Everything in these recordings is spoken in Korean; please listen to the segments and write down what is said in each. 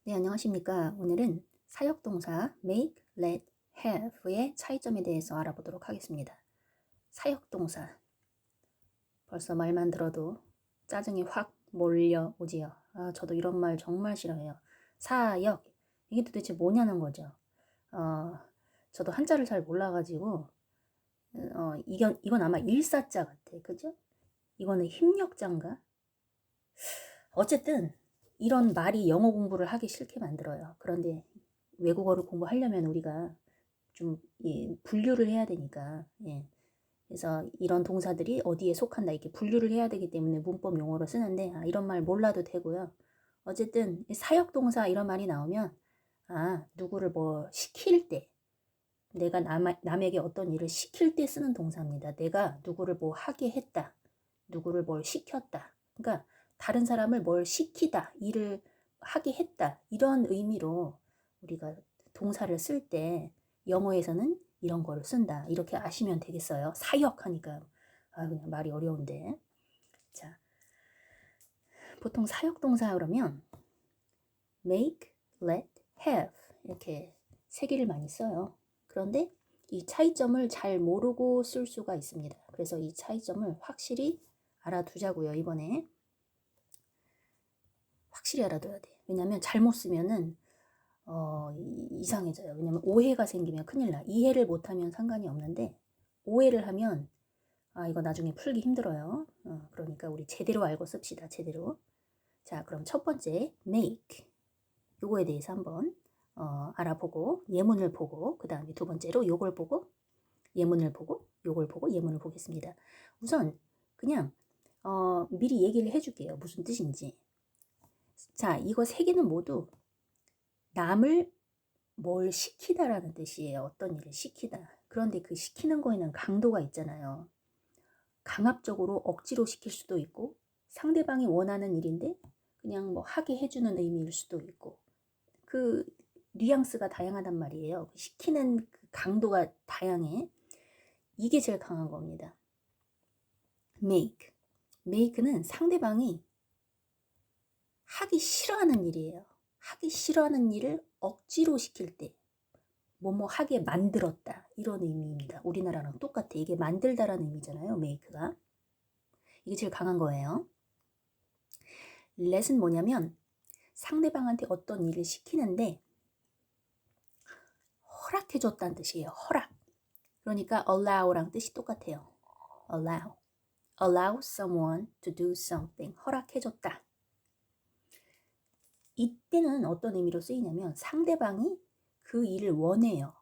네, 안녕하십니까. 오늘은 사역동사 make, let, have의 차이점에 대해서 알아보도록 하겠습니다. 사역동사. 벌써 말만 들어도 짜증이 확 몰려오지요. 저도 이런 말 정말 싫어해요. 사역. 이게 도대체 뭐냐는 거죠. 저도 한자를 잘 몰라가지고, 이건 아마 일사자 같아. 그죠? 이거는 힘력자인가? 어쨌든, 이런 말이 영어 공부를 하기 싫게 만들어요. 그런데 외국어를 공부하려면 우리가 좀 분류를 해야 되니까, 그래서 이런 동사들이 어디에 속한다 이렇게 분류를 해야 되기 때문에 문법 용어로 쓰는데, 이런 말 몰라도 되고요. 어쨌든 사역동사 이런 말이 나오면 누구를 뭐 시킬 때, 내가 남에게 어떤 일을 시킬 때 쓰는 동사입니다. 내가 누구를 뭐 하게 했다, 누구를 뭘 시켰다. 그러니까 다른 사람을 뭘 시키다, 일을 하게 했다, 이런 의미로 우리가 동사를 쓸 때 영어에서는 이런 거를 쓴다. 이렇게 아시면 되겠어요. 사역하니까 그냥 말이 어려운데. 자, 보통 사역동사 그러면 make, let, have 이렇게 세 개를 많이 써요. 그런데 이 차이점을 잘 모르고 쓸 수가 있습니다. 그래서 이 차이점을 확실히 알아두자고요. 이번에 확실히 알아둬야 돼. 왜냐하면 잘못 쓰면은 이상해져요. 왜냐면 오해가 생기면 큰일 나. 이해를 못하면 상관이 없는데 오해를 하면 이거 나중에 풀기 힘들어요. 그러니까 우리 제대로 알고 씁시다. 제대로. 자, 그럼 첫 번째 make 요거에 대해서 한번 알아보고 예문을 보고 그 다음에 두 번째로 요걸 보고 예문을 보고 요걸 보고 예문을 보겠습니다. 우선 그냥 미리 얘기를 해줄게요. 무슨 뜻인지. 자, 이거 세 개는 모두 남을 뭘 시키다라는 뜻이에요. 어떤 일을 시키다. 그런데 그 시키는 거에는 강도가 있잖아요. 강압적으로 억지로 시킬 수도 있고 상대방이 원하는 일인데 그냥 뭐 하게 해주는 의미일 수도 있고 그 뉘앙스가 다양하단 말이에요. 시키는 그 강도가 다양해. 이게 제일 강한 겁니다. make. make는 상대방이 하기 싫어하는 일이에요. 하기 싫어하는 일을 억지로 시킬 때 뭐뭐 하게 만들었다 이런 의미입니다. 우리나라랑 똑같아. 이게 만들다라는 의미잖아요. make가. 이게 제일 강한 거예요. let은 뭐냐면 상대방한테 어떤 일을 시키는데 허락해줬다는 뜻이에요. 허락. 그러니까 allow랑 뜻이 똑같아요. allow. allow someone to do something. 허락해줬다. 이때는 어떤 의미로 쓰이냐면 상대방이 그 일을 원해요.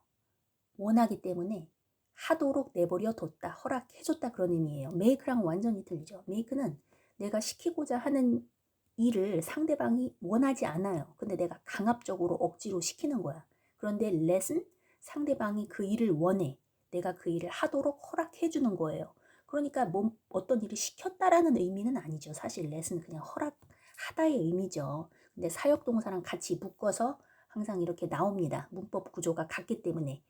원하기 때문에 하도록 내버려 뒀다. 허락해줬다 그런 의미예요. make랑 완전히 틀리죠. make는 내가 시키고자 하는 일을 상대방이 원하지 않아요. 근데 내가 강압적으로 억지로 시키는 거야. 그런데 let은 상대방이 그 일을 원해. 내가 그 일을 하도록 허락해주는 거예요. 그러니까 어떤 일을 시켰다라는 의미는 아니죠. 사실 let은 그냥 허락하다의 의미죠. 근데 사역동사랑 같이 묶어서 항상 이렇게 나옵니다. 문법 구조가 같기 때문에.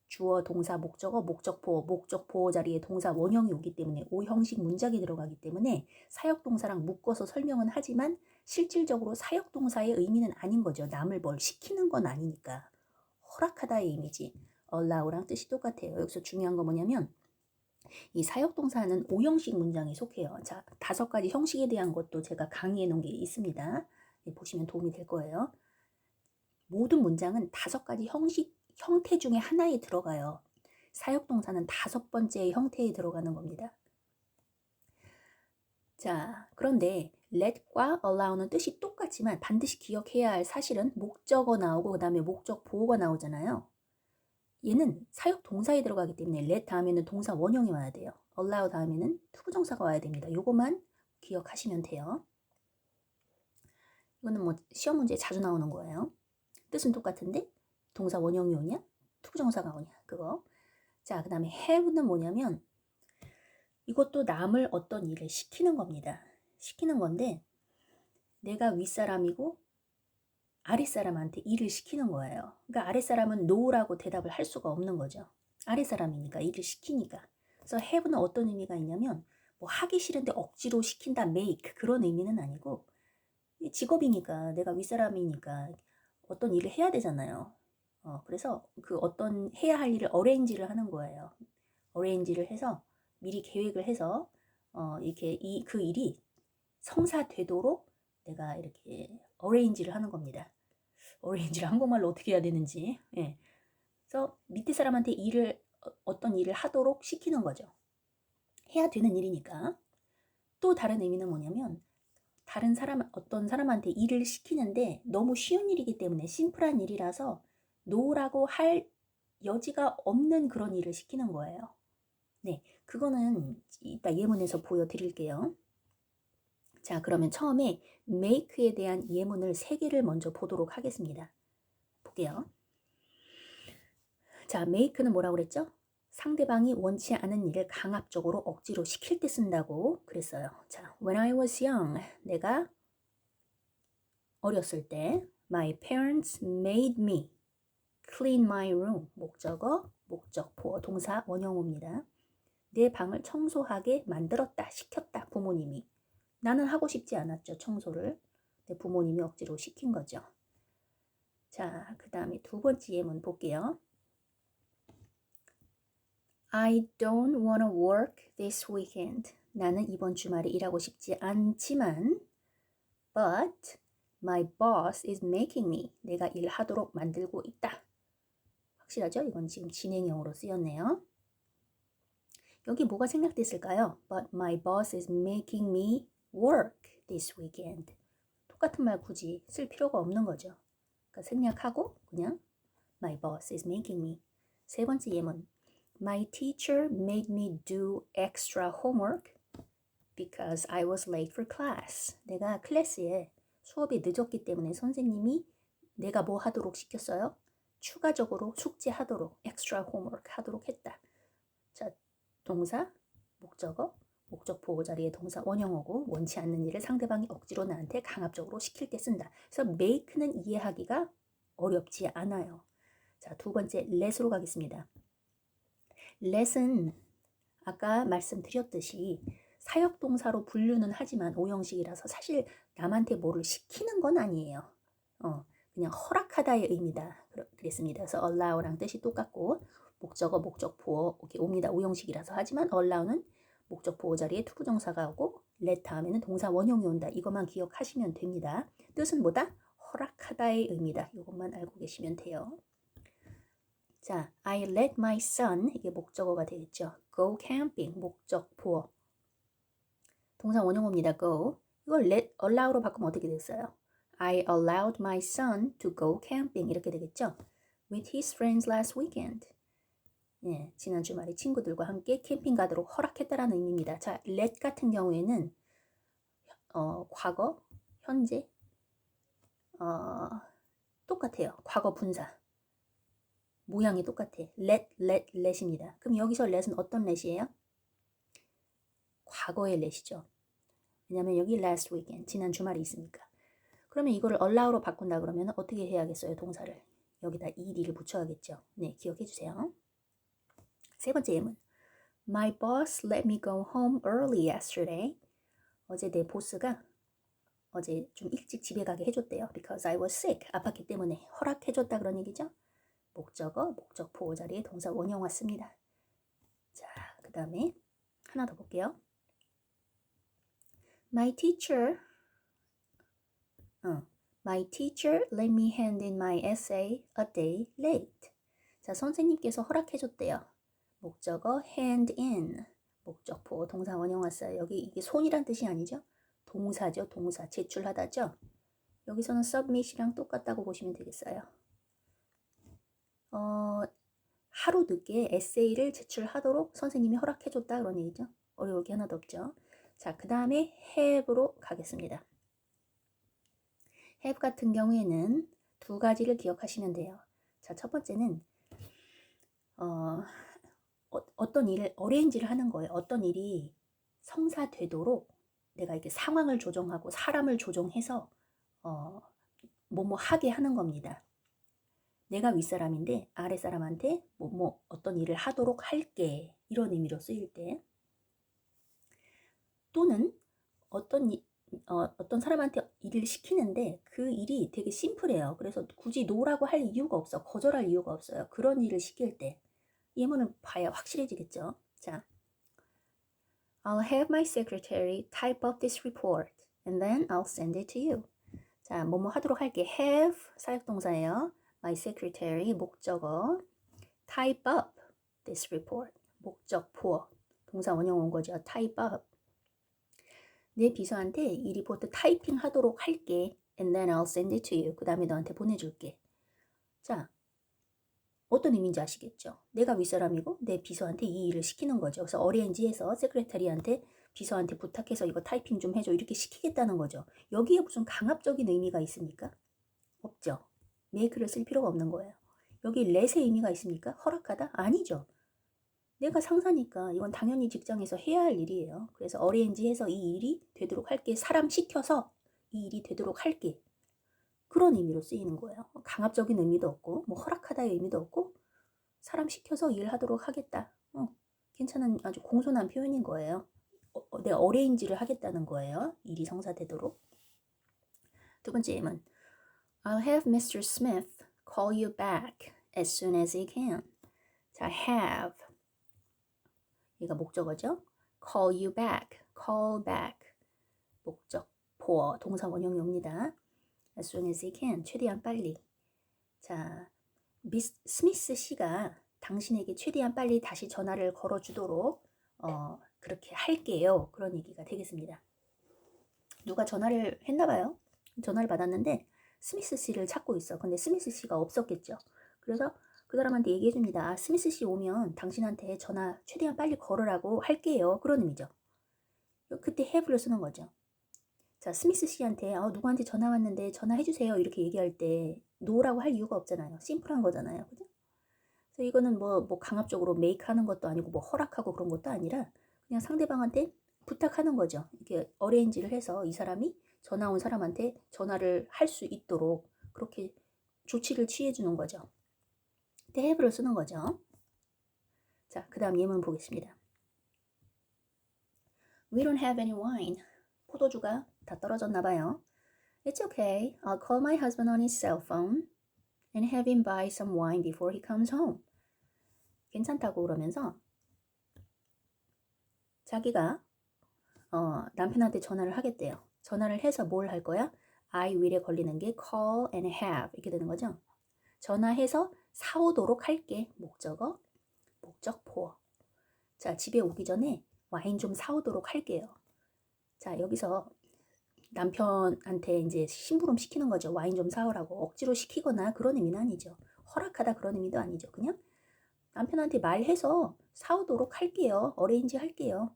주어, 동사, 목적어, 목적보어, 목적보어 자리에 동사 원형이 오기 때문에 오형식 문장이 들어가기 때문에 사역동사랑 묶어서 설명은 하지만 실질적으로 사역동사의 의미는 아닌 거죠. 남을 뭘 시키는 건 아니니까. 허락하다의 의미지. allow랑 뜻이 똑같아요. 여기서 중요한 거 뭐냐면 이 사역동사는 오형식 문장에 속해요. 자, 5가지 형식에 대한 것도 제가 강의해 놓은 게 있습니다. 보시면 도움이 될 거예요. 모든 문장은 5가지 형태 중에 하나에 들어가요. 사역동사는 5번째 형태에 들어가는 겁니다. 자, 그런데 let과 allow는 뜻이 똑같지만 반드시 기억해야 할 사실은 목적어 나오고 그 다음에 목적 보어가 나오잖아요. 얘는 사역동사에 들어가기 때문에 let 다음에는 동사 원형이 와야 돼요. allow 다음에는 투부정사가 와야 됩니다. 요것만 기억하시면 돼요. 이거는 뭐 시험 문제에 자주 나오는 거예요. 뜻은 똑같은데 동사 원형이 오냐? 투부정사가 오냐? 그거. 자, 그 다음에 have는 뭐냐면 이것도 남을 어떤 일을 시키는 겁니다. 시키는 건데 내가 윗사람이고 아랫사람한테 일을 시키는 거예요. 그러니까 아랫사람은 no라고 대답을 할 수가 없는 거죠. 아랫사람이니까 일을 시키니까. 그래서 have는 어떤 의미가 있냐면 뭐 하기 싫은데 억지로 시킨다 make 그런 의미는 아니고 직업이니까 내가 윗사람이니까 어떤 일을 해야 되잖아요. 그래서 그 어떤 해야 할 일을 어레인지를 하는 거예요. 어레인지를 해서 미리 계획을 해서 이렇게 그 일이 성사되도록 내가 이렇게 어레인지를 하는 겁니다. 어레인지를 한국말로 어떻게 해야 되는지. 예. 그래서 밑에 사람한테 어떤 일을 하도록 시키는 거죠. 해야 되는 일이니까. 또 다른 의미는 뭐냐면 어떤 사람한테 일을 시키는데 너무 쉬운 일이기 때문에 심플한 일이라서 노라고 할 여지가 없는 그런 일을 시키는 거예요. 네, 그거는 이따 예문에서 보여드릴게요. 자, 그러면 처음에 make에 대한 예문을 3개를 먼저 보도록 하겠습니다. 볼게요. 자, make는 뭐라고 그랬죠? 상대방이 원치 않은 일을 강압적으로 억지로 시킬 때 쓴다고 그랬어요. 자, when I was young, 내가 어렸을 때 my parents made me clean my room. 목적어, 목적보, 동사 원형어입니다. 내 방을 청소하게 만들었다, 시켰다, 부모님이. 나는 하고 싶지 않았죠, 청소를. 내 부모님이 억지로 시킨 거죠. 자, 그 다음에 2번째 예문 볼게요. I don't wanna work this weekend. 나는 이번 주말에 일하고 싶지 않지만 but my boss is making me. 내가 일하도록 만들고 있다. 확실하죠? 이건 지금 진행형으로 쓰였네요. 여기 뭐가 생략됐을까요? But my boss is making me work this weekend. 똑같은 말 굳이 쓸 필요가 없는 거죠. 그러니까 생략하고 그냥 my boss is making me. 3번째 예문. My teacher made me do extra homework because I was late for class. 내가 클래스에 수업이 늦었기 때문에 선생님이 내가 뭐 하도록 시켰어요? 추가적으로 숙제하도록, extra homework 하도록 했다. 자, 동사, 목적어, 목적 보호 자리에 동사 원형어고 원치 않는 일을 상대방이 억지로 나한테 강압적으로 시킬 때 쓴다. 그래서 make는 이해하기가 어렵지 않아요. 자, 2번째 let으로 가겠습니다. let은 아까 말씀드렸듯이 사역동사로 분류는 하지만 오형식이라서 사실 남한테 뭐를 시키는 건 아니에요. 그냥 허락하다의 의미다. 그랬습니다. 그래서 allow랑 뜻이 똑같고 목적어, 목적보어 이렇게 옵니다. 오형식이라서 하지만 allow는 목적보호 자리에 투부정사가 오고 let 다음에는 동사 원형이 온다. 이것만 기억하시면 됩니다. 뜻은 뭐다? 허락하다의 의미다. 이것만 알고 계시면 돼요. 자, I let my son, 이게 목적어가 되겠죠. go camping, 목적보어. 동사 원형어입니다. go. 이걸 let, allow로 바꾸면 어떻게 됐어요? I allowed my son to go camping 이렇게 되겠죠. with his friends last weekend. 예, 지난 주말에 친구들과 함께 캠핑 가도록 허락했다라는 의미입니다. 자, let 같은 경우에는 과거, 현재 똑같아요. 과거 분사. 모양이 똑같아. let입니다. 그럼 여기서 let은 어떤 let이에요? 과거의 let이죠. 왜냐면 여기 last weekend, 지난 주말이 있으니까. 그러면 이거를 allow로 바꾼다 그러면 어떻게 해야겠어요? 동사를. 여기다 ed를 붙여야겠죠. 네, 기억해 주세요. 3번째 예문. My boss let me go home early yesterday. 어제 내 보스가 어제 좀 일찍 집에 가게 해줬대요. Because I was sick. 아팠기 때문에 허락해줬다 그런 얘기죠. 목적어, 목적 보호 자리에 동사 원형 씁니다. 자, 그 다음에 하나 더 볼게요. My teacher let me hand in my essay a day late. 자, 선생님께서 허락해줬대요. 목적어 hand in, 목적보 동사 원형 왔어요. 여기 이게 손이란 뜻이 아니죠? 동사죠. 동사 제출하다죠. 여기서는 submit이랑 똑같다고 보시면 되겠어요. 하루 늦게 에세이를 제출하도록 선생님이 허락해줬다 그런 얘기죠. 어려울 게 하나도 없죠. 자, 그 다음에 have로 가겠습니다. have 같은 경우에는 2가지를 기억하시면 돼요. 자, 첫 번째는 어떤 일을 어레인지를 하는 거예요. 어떤 일이 성사되도록 내가 이렇게 상황을 조정하고 사람을 조정해서 뭐뭐 하게 하는 겁니다. 내가 윗사람인데 아랫사람한테 뭐 어떤 일을 하도록 할게 이런 의미로 쓰일 때 또는 어떤 어떤 사람한테 일을 시키는데 그 일이 되게 심플해요. 그래서 굳이 노라고 할 이유가 없어. 거절할 이유가 없어요. 그런 일을 시킬 때. 예문을 봐야 확실해지겠죠. 자, I'll have my secretary type up this report and then I'll send it to you. 자, 뭐뭐 하도록 할게. have 사역동사예요. my secretary 목적어 type up this report 목적포 동사 원형 온 거죠. type up 내 비서한테 이 리포트 타이핑 하도록 할게. And then I'll send it to you. 그 다음에 너한테 보내줄게. 자, 어떤 의미인지 아시겠죠? 내가 윗사람이고 내 비서한테 이 일을 시키는 거죠. 그래서 어레인지해서 세크레터리한테 비서한테 부탁해서 이거 타이핑 좀 해줘. 이렇게 시키겠다는 거죠. 여기에 무슨 강압적인 의미가 있습니까? 없죠. make를 쓸 필요가 없는 거예요. 여기 let의 의미가 있습니까? 허락하다? 아니죠. 내가 상사니까 이건 당연히 직장에서 해야 할 일이에요. 그래서 어레인지해서 이 일이 되도록 할게. 사람 시켜서 이 일이 되도록 할게. 그런 의미로 쓰이는 거예요. 강압적인 의미도 없고 뭐 허락하다의 의미도 없고 사람 시켜서 일하도록 하겠다. 괜찮은 아주 공손한 표현인 거예요. 내가 어레인지를 하겠다는 거예요. 일이 성사되도록. 두 번째 예문. I'll have Mr. Smith call you back as soon as he can. 자, have. 얘가 목적어죠. call you back. call back. 목적, 보어, 동사 원형용입니다. as soon as he can. 최대한 빨리. 자, 미스 스미스 씨가 당신에게 최대한 빨리 다시 전화를 걸어주도록 그렇게 할게요. 그런 얘기가 되겠습니다. 누가 전화를 했나 봐요. 전화를 받았는데 스미스 씨를 찾고 있어. 근데 스미스 씨가 없었겠죠. 그래서 그 사람한테 얘기해 줍니다. 아, 스미스 씨 오면 당신한테 전화 최대한 빨리 걸으라고 할게요. 그런 의미죠. 그때 have를 쓰는 거죠. 자, 스미스 씨한테 누구한테 전화 왔는데 전화해 주세요. 이렇게 얘기할 때 no라고 할 이유가 없잖아요. 심플한 거잖아요. 그죠? 그래서 이거는 뭐 강압적으로 make 하는 것도 아니고 뭐 허락하고 그런 것도 아니라 그냥 상대방한테 부탁하는 거죠. 이렇게 어레인지를 해서 이 사람이 전화 온 사람한테 전화를 할 수 있도록 그렇게 조치를 취해 주는 거죠. 그때 have를 쓰는 거죠. 자, 그 다음 예문 보겠습니다. We don't have any wine. 포도주가 다 떨어졌나 봐요. It's okay. I'll call my husband on his cell phone and have him buy some wine before he comes home. 괜찮다고 그러면서 자기가 남편한테 전화를 하겠대요. 전화를 해서 뭘 할 거야? I will에 걸리는 게 call and have 이렇게 되는 거죠. 전화해서 사오도록 할게. 목적어, 목적포. 자, 집에 오기 전에 와인 좀 사오도록 할게요. 자, 여기서 남편한테 이제 심부름 시키는 거죠. 와인 좀 사오라고. 억지로 시키거나 그런 의미는 아니죠. 허락하다 그런 의미도 아니죠. 그냥 남편한테 말해서 사오도록 할게요. 어레인지 할게요.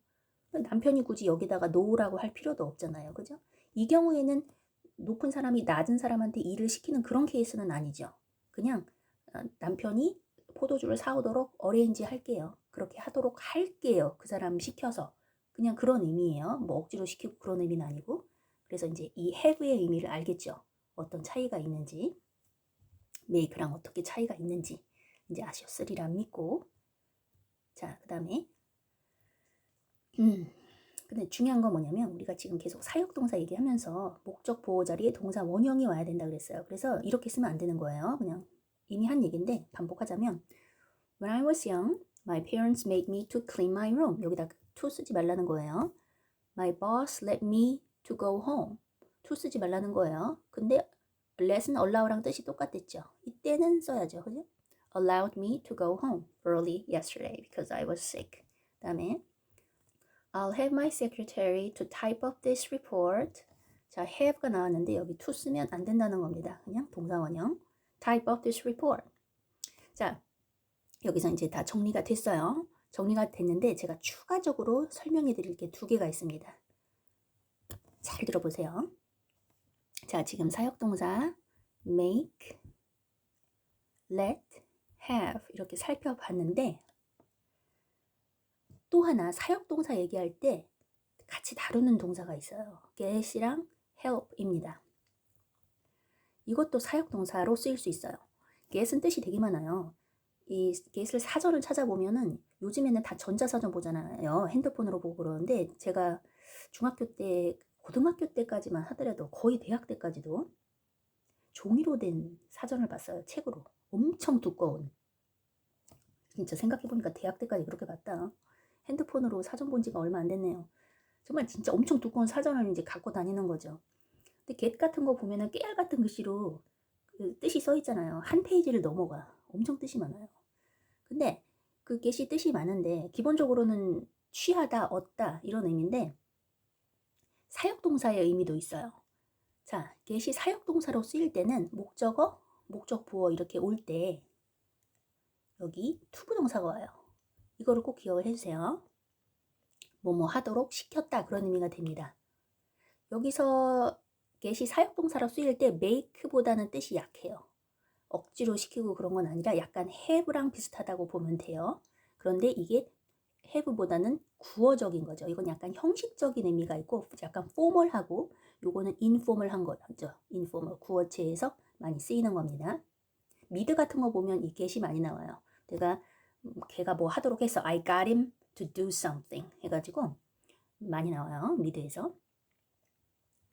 남편이 굳이 여기다가 노라고 할 필요도 없잖아요. 그죠? 이 경우에는 높은 사람이 낮은 사람한테 일을 시키는 그런 케이스는 아니죠. 그냥 남편이 포도주를 사오도록 어레인지 할게요. 그렇게 하도록 할게요. 그 사람 시켜서. 그냥 그런 의미예요. 뭐 억지로 시키고 그런 의미는 아니고. 그래서 이제 이 have의 의미를 알겠죠. 어떤 차이가 있는지. make랑 어떻게 차이가 있는지 이제 아셨으리라 믿고. 자, 그 다음에 근데 중요한 건 뭐냐면 우리가 지금 계속 사역동사 얘기하면서 목적 보호 자리에 동사 원형이 와야 된다 그랬어요. 그래서 이렇게 쓰면 안 되는 거예요. 그냥 이미 한 얘기인데 반복하자면 When I was young, my parents made me to clean my room. 여기다 to 쓰지 말라는 거예요. My boss let me to go home. to 쓰지 말라는 거예요. 근데 let은 allow랑 뜻이 똑같았죠. 이때는 써야죠. 그죠? Allowed me to go home early yesterday because I was sick. 그 다음에 I'll have my secretary to type up this report. 자, have가 나왔는데 여기 to 쓰면 안 된다는 겁니다. 그냥 동사원형. type up this report. 자, 여기서 이제 다 정리가 됐어요. 정리가 됐는데 제가 추가적으로 설명해 드릴 게 두 개가 있습니다. 잘 들어보세요. 자, 지금 사역동사 make, let, have 이렇게 살펴봤는데 또 하나 사역동사 얘기할 때 같이 다루는 동사가 있어요. get이랑 help입니다. 이것도 사역동사로 쓰일 수 있어요. get은 뜻이 되게 많아요. 이 get을 사전을 찾아보면은 요즘에는 다 전자사전 보잖아요. 핸드폰으로 보고 그러는데 제가 중학교 때 고등학교 때까지만 하더라도 거의 대학 때까지도 종이로 된 사전을 봤어요. 책으로. 엄청 두꺼운. 진짜 생각해보니까 대학 때까지 그렇게 봤다. 핸드폰으로 사전 본 지가 얼마 안 됐네요. 정말 진짜 엄청 두꺼운 사전을 이제 갖고 다니는 거죠. 근데 겟 같은 거 보면은 깨알 같은 글씨로 그 뜻이 써 있잖아요. 한 페이지를 넘어가. 엄청 뜻이 많아요. 근데 그 겟이 뜻이 많은데 기본적으로는 취하다, 얻다 이런 의미인데 사역동사의 의미도 있어요. 자, 겟이 사역동사로 쓰일 때는 목적어, 목적보어 이렇게 올 때 여기 투부정사가 와요. 이거를 꼭 기억을 해주세요. 뭐뭐 하도록 시켰다 그런 의미가 됩니다. 여기서 get이 사역동사로 쓰일 때 make보다는 뜻이 약해요. 억지로 시키고 그런 건 아니라 약간 have랑 비슷하다고 보면 돼요. 그런데 이게 have보다는 구어적인 거죠. 이건 약간 형식적인 의미가 있고 약간 formal하고 요거는 informal한 거죠. informal 구어체에서 많이 쓰이는 겁니다. 미드 같은 거 보면 이 get이 많이 나와요. 걔가 뭐 하도록 했어. I got him to do something 해가지고 많이 나와요. 미드에서.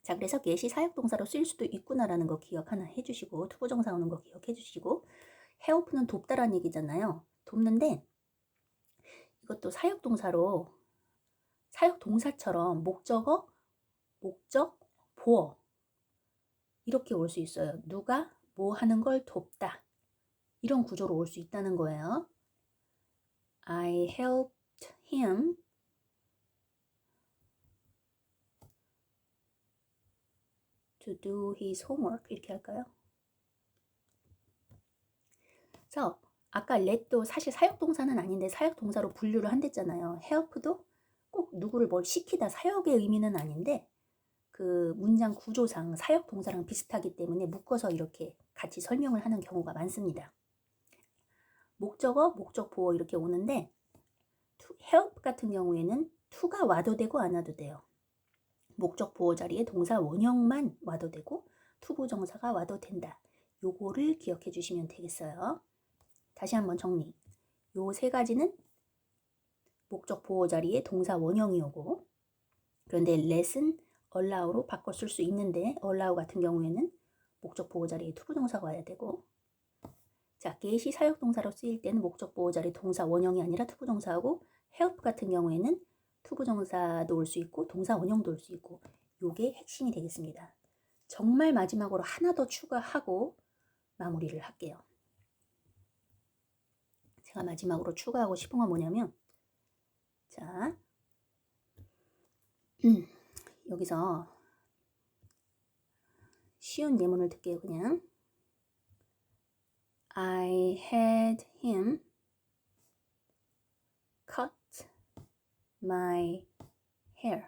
자, 그래서 get이 사역동사로 쓰일 수도 있구나라는 거 기억 하나 해주시고 투부정사 오는 거 기억해 주시고 help는 돕다라는 얘기잖아요. 돕는데 이것도 사역동사로 사역동사처럼 목적어, 목적, 보어 이렇게 올 수 있어요. 누가 뭐 하는 걸 돕다 이런 구조로 올 수 있다는 거예요. I helped him to do his homework 이렇게 할까요? 그래서 아까 let도 사실 사역동사는 아닌데 사역동사로 분류를 한댔잖아요. help도 꼭 누구를 뭘 시키다 사역의 의미는 아닌데 그 문장 구조상 사역동사랑 비슷하기 때문에 묶어서 이렇게 같이 설명을 하는 경우가 많습니다. 목적어, 목적보어 이렇게 오는데 help 같은 경우에는 to가 와도 되고 안 와도 돼요. 목적보어 자리에 동사 원형만 와도 되고 투부정사가 와도 된다. 요거를 기억해 주시면 되겠어요. 다시 한번 정리. 요 세 가지는 목적 보호 자리에 동사 원형이 오고 그런데 let은 allow로 바꿔 쓸 수 있는데 allow 같은 경우에는 목적 보호 자리에 투부정사가 와야 되고 자, get이 사역동사로 쓰일 때는 목적 보호 자리 동사 원형이 아니라 투부정사하고 help 같은 경우에는 투부정사도 올 수 있고 동사 원형도 올 수 있고 요게 핵심이 되겠습니다. 정말 마지막으로 하나 더 추가하고 마무리를 할게요. 제가 마지막으로 추가하고 싶은 건 뭐냐면 자 여기서 쉬운 예문을 듣게요. 그냥 I had him cut my hair.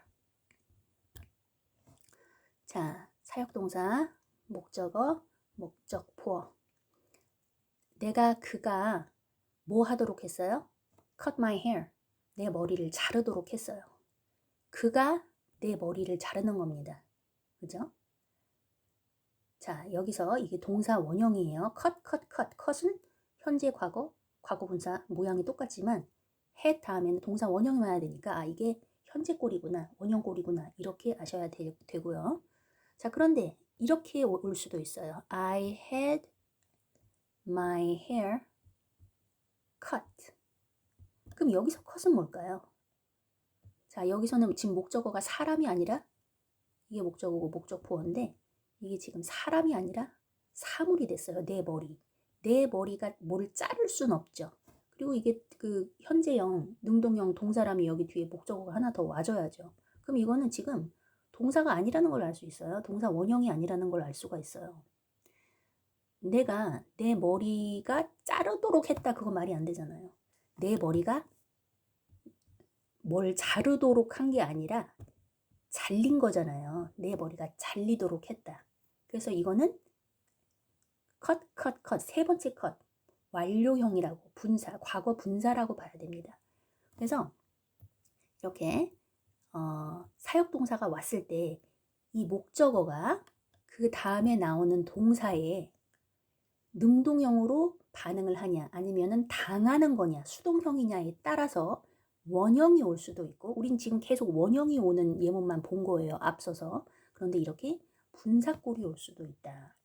자, 사역동사, 목적어, 목적보어. 그가 뭐 하도록 했어요? Cut my hair. 내 머리를 자르도록 했어요. 그가 내 머리를 자르는 겁니다. 그죠? 자, 여기서 이게 동사 원형이에요. cut. cut은 현재 과거, 과거분사 모양이 똑같지만 had 다음에는 동사 원형이 와야 되니까 이게 현재 꼴이구나, 원형 꼴이구나 이렇게 아셔야 되고요. 자, 그런데 이렇게 올 수도 있어요. I had my hair cut. 그럼 여기서 cut은 뭘까요? 자, 여기서는 지금 목적어가 사람이 아니라 이게 목적어고 목적보어인데 이게 지금 사람이 아니라 사물이 됐어요. 내 머리. 내 머리가 뭘 자를 순 없죠. 그리고 이게 그 현재형, 능동형 동사람이 여기 뒤에 목적어가 하나 더 와줘야죠. 그럼 이거는 지금 동사가 아니라는 걸 알 수 있어요. 동사 원형이 아니라는 걸 알 수가 있어요. 내가 내 머리가 자르도록 했다 그거 말이 안 되잖아요. 내 머리가 뭘 자르도록 한 게 아니라 잘린 거잖아요. 내 머리가 잘리도록 했다. 그래서 이거는 cut 세 번째 cut 완료형이라고 분사 과거 분사라고 봐야 됩니다. 그래서 이렇게 사역동사가 왔을 때 이 목적어가 그 다음에 나오는 동사에 능동형으로 반응을 하냐 아니면은 당하는 거냐 수동형이냐에 따라서 원형이 올 수도 있고, 우린 지금 계속 원형이 오는 예문만 본 거예요, 앞서서. 그런데 이렇게 분사꼴이 올 수도 있다.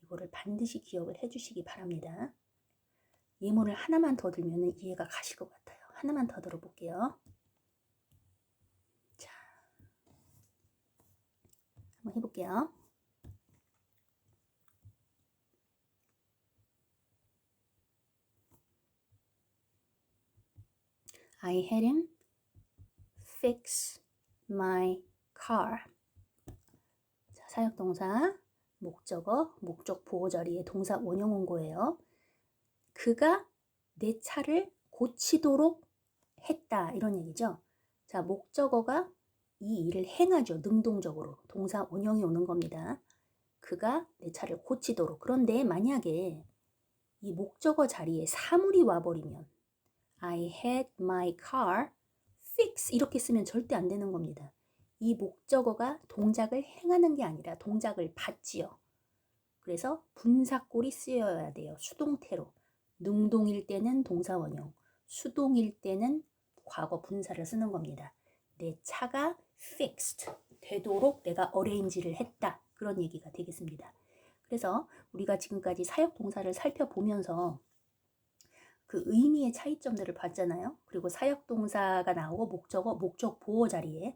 이거를 반드시 기억을 해주시기 바랍니다. 예문을 하나만 더 들면 이해가 가실 것 같아요. 하나만 더 들어볼게요. 자, 한번 해볼게요. I had him fix my car. 자, 사역동사, 목적어, 목적 보호 자리에 동사 원형 온 거예요. 그가 내 차를 고치도록 했다, 이런 얘기죠. 자, 목적어가 이 일을 행하죠. 능동적으로. 동사 원형이 오는 겁니다. 그가 내 차를 고치도록. 그런데 만약에 이 목적어 자리에 사물이 와버리면 I had my car fix 이렇게 쓰면 절대 안 되는 겁니다. 이 목적어가 동작을 행하는 게 아니라 동작을 받지요. 그래서 분사꼴이 쓰여야 돼요. 수동태로. 능동일 때는 동사 원형, 수동일 때는 과거 분사를 쓰는 겁니다. 내 차가 fixed, 되도록 내가 arrange를 했다. 그런 얘기가 되겠습니다. 그래서 우리가 지금까지 사역 동사를 살펴보면서 그 의미의 차이점들을 봤잖아요. 그리고 사역 동사가 나오고 목적어, 목적 보호 자리에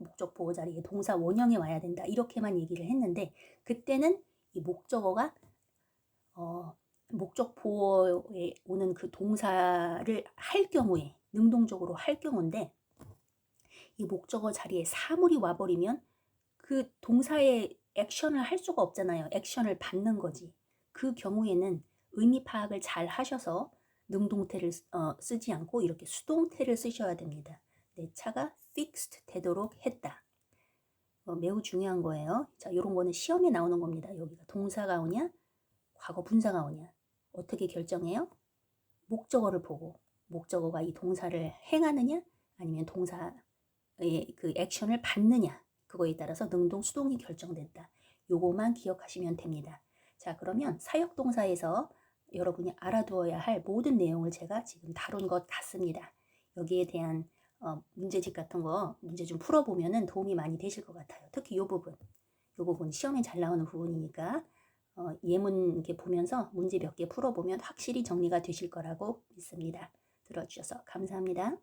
동사 원형이 와야 된다. 이렇게만 얘기를 했는데 그때는 이 목적어가 목적 보호에 오는 그 동사를 할 경우에 능동적으로 할 경우인데 이 목적어 자리에 사물이 와버리면 그 동사의 액션을 할 수가 없잖아요. 액션을 받는 거지. 그 경우에는 의미 파악을 잘 하셔서 능동태를 쓰지 않고 이렇게 수동태를 쓰셔야 됩니다. 내 차가 fixed 되도록 했다. 매우 중요한 거예요. 자, 이런 거는 시험에 나오는 겁니다. 여기가 동사가 오냐, 과거 분사가 오냐. 어떻게 결정해요? 목적어를 보고 목적어가 이 동사를 행하느냐 아니면 동사의 그 액션을 받느냐 그거에 따라서 능동, 수동이 결정된다. 요거만 기억하시면 됩니다. 자, 그러면 사역동사에서 여러분이 알아두어야 할 모든 내용을 제가 지금 다룬 것 같습니다. 여기에 대한 문제집 같은 거 문제 좀 풀어보면 도움이 많이 되실 것 같아요. 특히 요 부분 시험에 잘 나오는 부분이니까 예문 이렇게 보면서 문제 몇 개 풀어보면 확실히 정리가 되실 거라고 믿습니다. 들어주셔서 감사합니다.